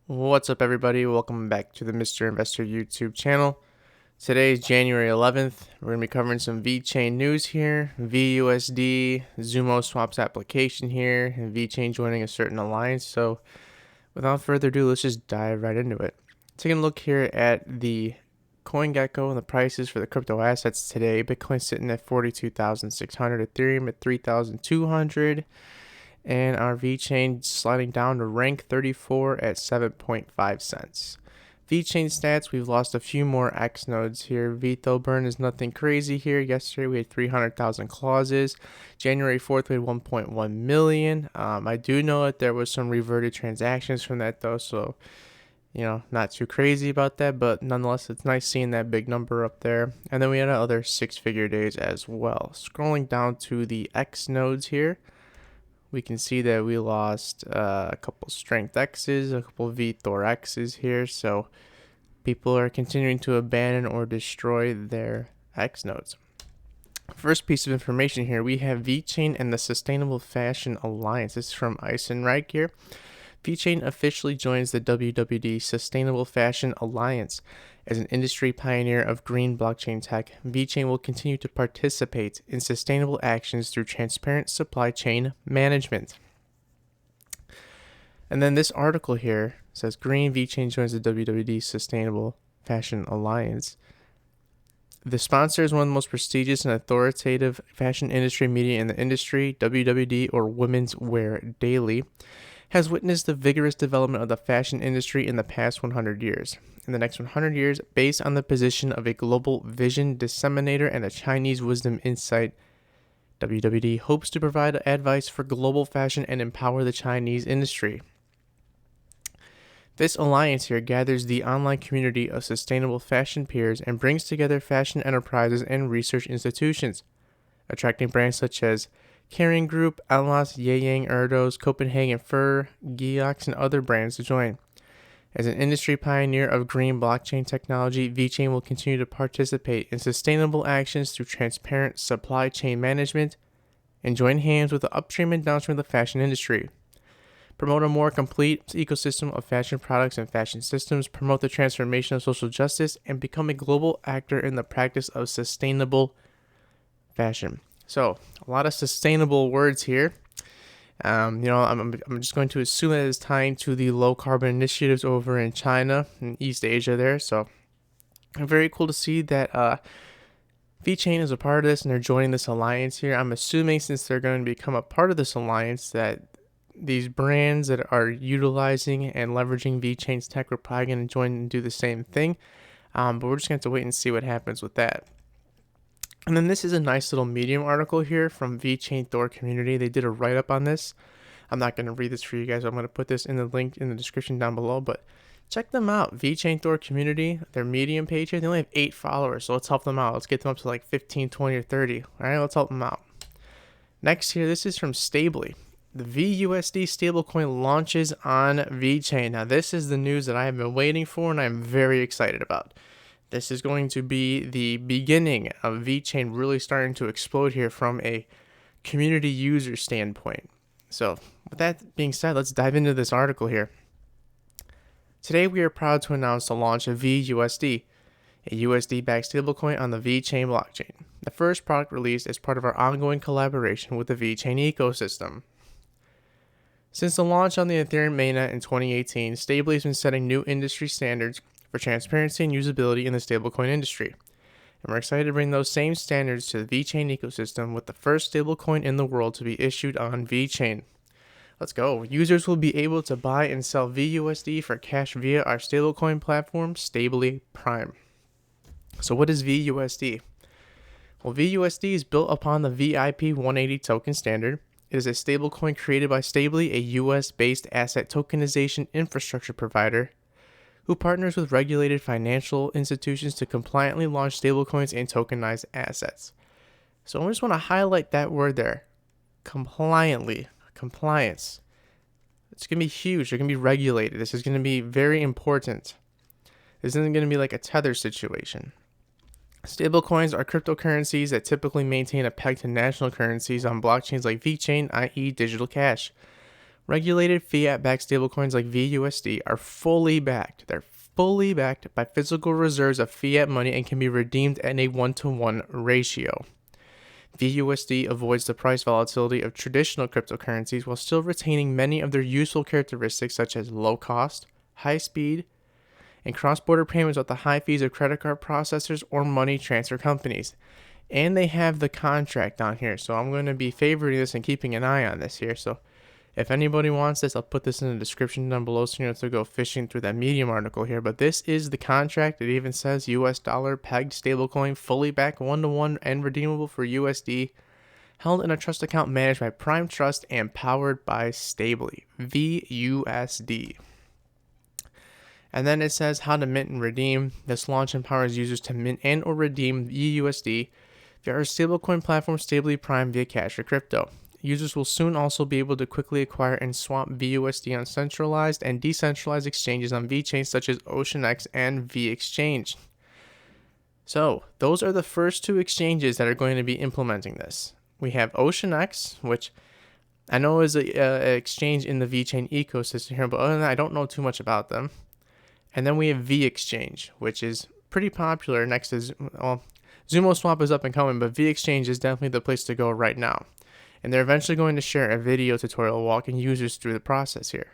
What's up, everybody? Welcome back to the Mr. Investor YouTube channel. Today is January 11th. We're going to be covering some Vechain news here, VeUSD, Zumoswap's application here, and Vechain joining a certain alliance. So without further ado, let's just dive right into it. Taking a look here at the coin Gecko and the prices for the crypto assets today. Bitcoin sitting at 42,600, Ethereum at 3,200. And our Vechain sliding down to rank 34 at 7.5 cents. Vechain stats, we've lost a few more X nodes here. VTO burn is nothing crazy here. Yesterday we had 300,000 clauses. January 4th we had 1.1 million. I do know that there was some reverted transactions from that though, so not too crazy about that, but nonetheless it's nice seeing that big number up there. And then we had other 6-figure days as well. Scrolling down to the X nodes here, we can see that we lost a couple strength X's, a couple VThor X's here. So people are continuing to abandon or destroy their X nodes. First piece of information here, we have Vechain and the Sustainable Fashion Alliance. This is from Eisenreich here. Vechain officially joins the WWD Sustainable Fashion Alliance. As an industry pioneer of green blockchain tech, Vechain will continue to participate in sustainable actions through transparent supply chain management. And then this article here says Green Vechain joins the WWD Sustainable Fashion Alliance. The sponsor is one of the most prestigious and authoritative fashion industry media in the industry. WWD, or Women's Wear Daily, has witnessed the vigorous development of the fashion industry in the past 100 years. In the next 100 years, based on the position of a global vision disseminator and a Chinese wisdom insight, WWD hopes to provide advice for global fashion and empower the Chinese industry. This alliance here gathers the online community of sustainable fashion peers and brings together fashion enterprises and research institutions, attracting brands such as Kering Group, Atlas, Yeyang, Erdos, Copenhagen Fur, Geox, and other brands to join. As an industry pioneer of green blockchain technology, Vechain will continue to participate in sustainable actions through transparent supply chain management and join hands with the upstream and downstream of the fashion industry. Promote a more complete ecosystem of fashion products and fashion systems, promote the transformation of social justice, and become a global actor in the practice of sustainable fashion. So, a lot of sustainable words here. I'm just going to assume that it's tying to the low carbon initiatives over in China and East Asia there. So, very cool to see that Vechain is a part of this and they're joining this alliance here. I'm assuming since they're going to become a part of this alliance that these brands that are utilizing and leveraging Vechain's tech are probably going to join and do the same thing. But we're just going to have to wait and see what happens with that. And then this is a nice little Medium article here from Vechain Community. They did a write-up on this. I'm not going to read this for you guys. I'm going to put this in the link in the description down below, but check them out. Vechain Community, their Medium page here, they only have 8 followers, so let's help them out. Let's get them up to like 15, 20, or 30. All right, let's help them out. Next here, this is from Stably. The VeUSD stablecoin launches on Vechain. Now, this is the news that I have been waiting for, and I'm very excited about. This is going to be the beginning of Vechain really starting to explode here from a community user standpoint. So, with that being said, let's dive into this article here. Today, we are proud to announce the launch of VeUSD, a USD-backed stablecoin on the Vechain blockchain. The first product released as part of our ongoing collaboration with the Vechain ecosystem. Since the launch on the Ethereum mainnet in 2018, Stably has been setting new industry standards for transparency and usability in the stablecoin industry. And we're excited to bring those same standards to the Vechain ecosystem with the first stablecoin in the world to be issued on Vechain. Let's go. Users will be able to buy and sell VeUSD for cash via our stablecoin platform, Stably Prime. So what is VeUSD? Well, VeUSD is built upon the VIP 180 token standard. It is a stablecoin created by Stably, a US-based asset tokenization infrastructure provider who partners with regulated financial institutions to compliantly launch stablecoins and tokenized assets. So I just want to highlight that word there. Compliantly. Compliance. It's going to be huge. They're going to be regulated. This is going to be very important. This isn't going to be like a Tether situation. Stablecoins are cryptocurrencies that typically maintain a peg to national currencies on blockchains like Vechain, i.e. digital cash. Regulated fiat-backed stablecoins like VUSD are fully backed. They're fully backed by physical reserves of fiat money and can be redeemed at a 1-to-1 ratio. VUSD avoids the price volatility of traditional cryptocurrencies while still retaining many of their useful characteristics such as low cost, high speed, and cross-border payments without the high fees of credit card processors or money transfer companies. And they have the contract down here, so I'm going to be favoriting this and keeping an eye on this here. So if anybody wants this, I'll put this in the description down below so you don't have to go fishing through that Medium article here. But this is the contract. It even says US dollar pegged stablecoin, fully backed 1-to-1 and redeemable for USD, held in a trust account managed by Prime Trust and powered by Stably, VeUSD. And then it says how to mint and redeem. This launch empowers users to mint and or redeem VeUSD via our stablecoin platform Stably Prime via Cash or crypto. Users will soon also be able to quickly acquire and swap VeUSD on centralized and decentralized exchanges on Vechain such as OceanX and VExchange. So those are the first two exchanges that are going to be implementing this. We have OceanX, which I know is an exchange in the Vechain ecosystem here, but other than that, I don't know too much about them. And then we have VExchange, which is pretty popular next to Zumoswap is up and coming, but VExchange is definitely the place to go right now. And they're eventually going to share a video tutorial walking users through the process here.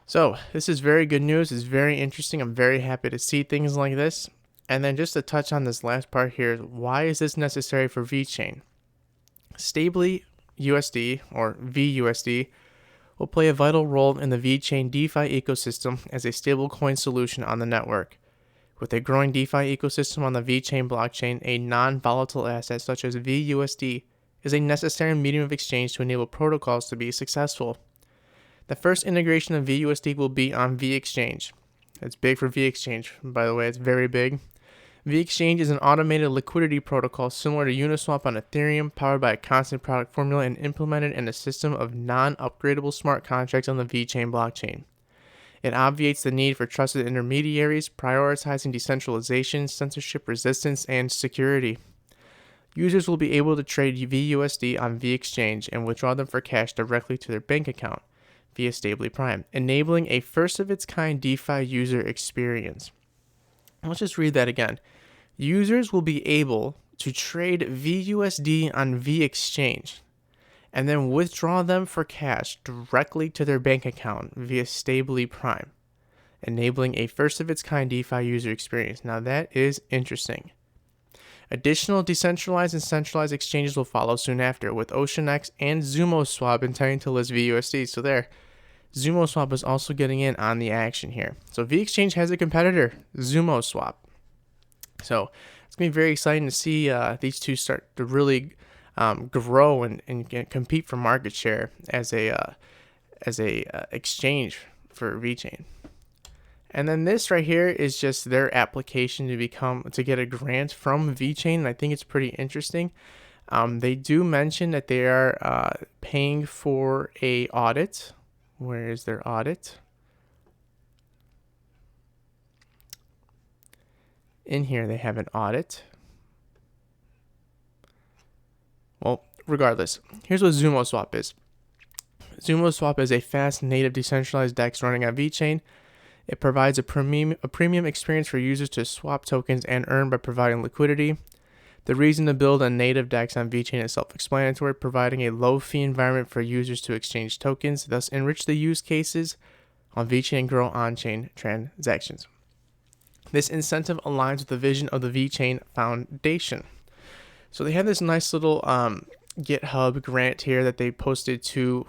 So this is very good news. It's very interesting. I'm very happy to see things like this. And then just to touch on this last part here, why is this necessary for Vechain? Stably USD or VeUSD will play a vital role in the Vechain DeFi ecosystem as a stablecoin solution on the network. With a growing DeFi ecosystem on the Vechain blockchain, a non-volatile asset such as VeUSD is a necessary medium of exchange to enable protocols to be successful. The first integration of VeUSD will be on VExchange. It's big for VExchange, by the way, it's very big. VExchange is an automated liquidity protocol similar to Uniswap on Ethereum, powered by a constant product formula and implemented in a system of non-upgradable smart contracts on the Vechain blockchain. It obviates the need for trusted intermediaries, prioritizing decentralization, censorship resistance, and security. Users will be able to trade VeUSD on VExchange and withdraw them for cash directly to their bank account via Stably Prime, enabling a first-of-its-kind DeFi user experience. Let's just read that again. Users will be able to trade VeUSD on VExchange and then withdraw them for cash directly to their bank account via Stably Prime, enabling a first-of-its-kind DeFi user experience. Now that is interesting. Additional decentralized and centralized exchanges will follow soon after, with OceanX and Zumoswap intending to list VeUSD. So there, Zumoswap is also getting in on the action here. So VExchange has a competitor, Zumoswap. So it's going to be very exciting to see these two start to really grow and compete for market share as a exchange for Vechain. And then this right here is just their application to get a grant from Vechain. And I think it's pretty interesting. They do mention that they are paying for a audit. Where is their audit? In here they have an audit. Well, regardless, here's what Zumoswap is. Zumoswap is a fast native decentralized DEX running on Vechain. It provides a premium experience for users to swap tokens and earn by providing liquidity. The reason to build a native DEX on Vechain is self-explanatory, providing a low-fee environment for users to exchange tokens, thus enrich the use cases on Vechain and grow on-chain transactions. This incentive aligns with the vision of the Vechain Foundation. So they have this nice little GitHub grant here that they posted to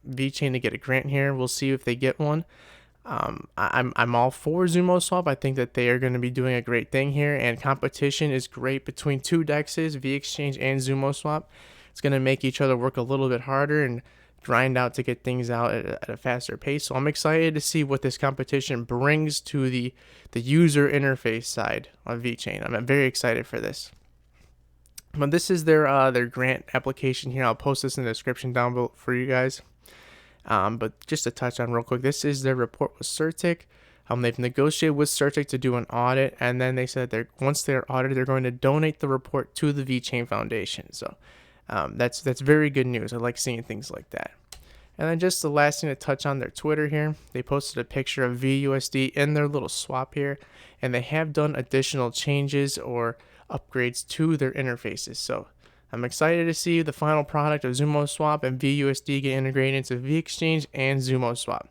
Vechain to get a grant here. We'll see if they get one. I'm all for Zumoswap. I think that they are going to be doing a great thing here, and competition is great between two DEXs, VExchange and Zumoswap. It's going to make each other work a little bit harder and grind out to get things out at a faster pace. So I'm excited to see what this competition brings to the user interface side of Vechain. I'm very excited for this. But this is their grant application here. I'll post this in the description down below for you guys. But just to touch on real quick, this is their report with CerTic. They've negotiated with CerTic to do an audit, and then they said once they're audited, they're going to donate the report to the Vechain Foundation. So that's very good news. I like seeing things like that. And then just the last thing to touch on their Twitter here, they posted a picture of VeUSD in their little swap here, and they have done additional changes or upgrades to their interfaces. So I'm excited to see the final product of Zumoswap and VeUSD get integrated into VExchange and Zumoswap.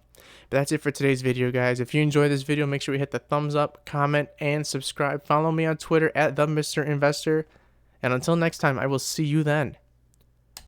But that's it for today's video, guys. If you enjoyed this video, make sure you hit the thumbs up, comment, and subscribe. Follow me on Twitter at TheMrInvestor. And until next time, I will see you then.